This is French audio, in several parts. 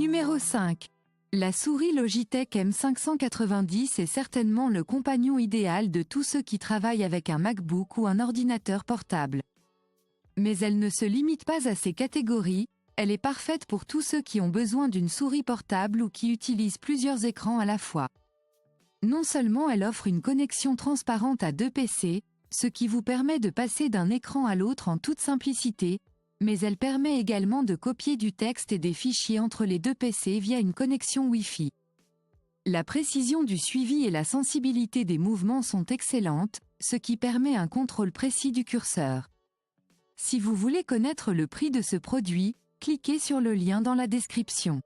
Numéro 5. La souris Logitech M590 est certainement le compagnon idéal de tous ceux qui travaillent avec un MacBook ou un ordinateur portable. Mais elle ne se limite pas à ces catégories, elle est parfaite pour tous ceux qui ont besoin d'une souris portable ou qui utilisent plusieurs écrans à la fois. Non seulement elle offre une connexion transparente à deux PC, ce qui vous permet de passer d'un écran à l'autre en toute simplicité, mais elle permet également de copier du texte et des fichiers entre les deux PC via une connexion Wi-Fi. La précision du suivi et la sensibilité des mouvements sont excellentes, ce qui permet un contrôle précis du curseur. Si vous voulez connaître le prix de ce produit, cliquez sur le lien dans la description.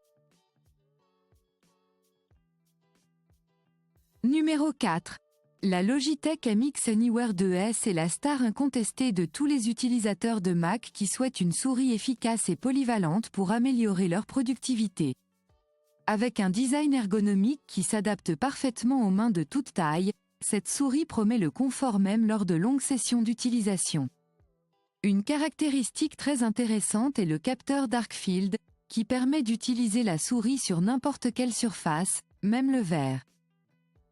Numéro 4. La Logitech MX Anywhere 2S est la star incontestée de tous les utilisateurs de Mac qui souhaitent une souris efficace et polyvalente pour améliorer leur productivité. Avec un design ergonomique qui s'adapte parfaitement aux mains de toute taille, cette souris promet le confort même lors de longues sessions d'utilisation. Une caractéristique très intéressante est le capteur Darkfield, qui permet d'utiliser la souris sur n'importe quelle surface, même le verre.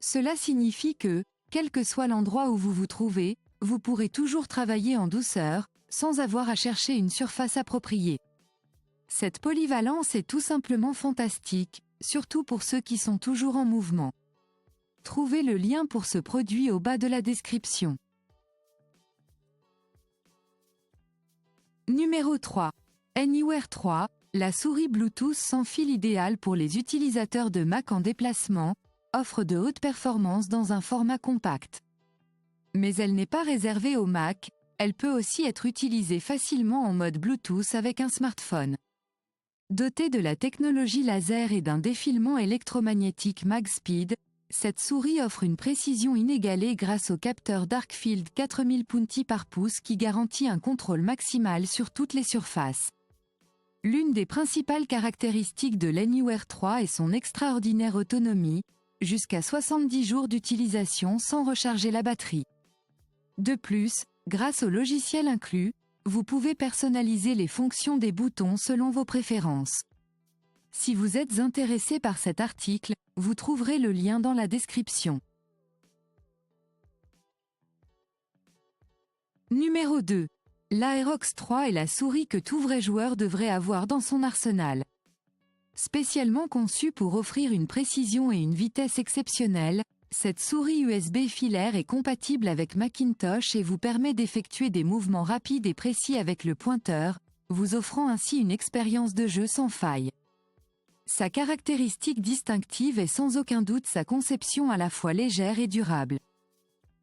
Cela signifie que, quel que soit l'endroit où vous vous trouvez, vous pourrez toujours travailler en douceur, sans avoir à chercher une surface appropriée. Cette polyvalence est tout simplement fantastique, surtout pour ceux qui sont toujours en mouvement. Trouvez le lien pour ce produit au bas de la description. Numéro 3. Anywhere 3, la souris Bluetooth sans fil idéale pour les utilisateurs de Mac en déplacement, offre de hautes performances dans un format compact. Mais elle n'est pas réservée au Mac, elle peut aussi être utilisée facilement en mode Bluetooth avec un smartphone. Dotée de la technologie laser et d'un défilement électromagnétique MagSpeed, cette souris offre une précision inégalée grâce au capteur Darkfield 4000 punti par pouce qui garantit un contrôle maximal sur toutes les surfaces. L'une des principales caractéristiques de l'Anywhere 3 est son extraordinaire autonomie, jusqu'à 70 jours d'utilisation sans recharger la batterie. De plus, grâce au logiciel inclus, vous pouvez personnaliser les fonctions des boutons selon vos préférences. Si vous êtes intéressé par cet article, vous trouverez le lien dans la description. Numéro 2. L'Aerox 3 est la souris que tout vrai joueur devrait avoir dans son arsenal. Spécialement conçue pour offrir une précision et une vitesse exceptionnelles, cette souris USB filaire est compatible avec Macintosh et vous permet d'effectuer des mouvements rapides et précis avec le pointeur, vous offrant ainsi une expérience de jeu sans faille. Sa caractéristique distinctive est sans aucun doute sa conception à la fois légère et durable.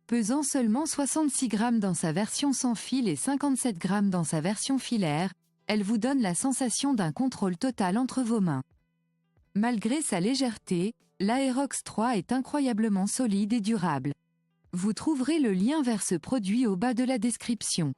Pesant seulement 66 grammes dans sa version sans fil et 57 grammes dans sa version filaire, elle vous donne la sensation d'un contrôle total entre vos mains. Malgré sa légèreté, l'Aerox 3 est incroyablement solide et durable. Vous trouverez le lien vers ce produit au bas de la description.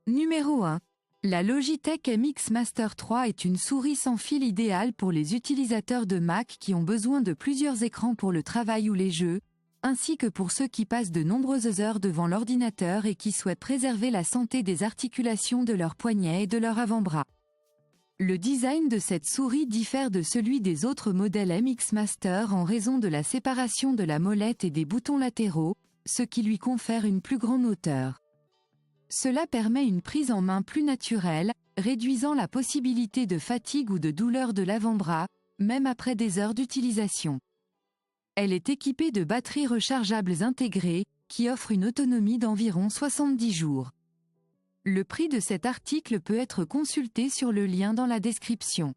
Numéro 1. La Logitech MX Master 3 est une souris sans fil idéale pour les utilisateurs de Mac qui ont besoin de plusieurs écrans pour le travail ou les jeux, ainsi que pour ceux qui passent de nombreuses heures devant l'ordinateur et qui souhaitent préserver la santé des articulations de leurs poignets et de leurs avant-bras. Le design de cette souris diffère de celui des autres modèles MX Master en raison de la séparation de la molette et des boutons latéraux, ce qui lui confère une plus grande hauteur. Cela permet une prise en main plus naturelle, réduisant la possibilité de fatigue ou de douleur de l'avant-bras, même après des heures d'utilisation. Elle est équipée de batteries rechargeables intégrées, qui offrent une autonomie d'environ 70 jours. Le prix de cet article peut être consulté sur le lien dans la description.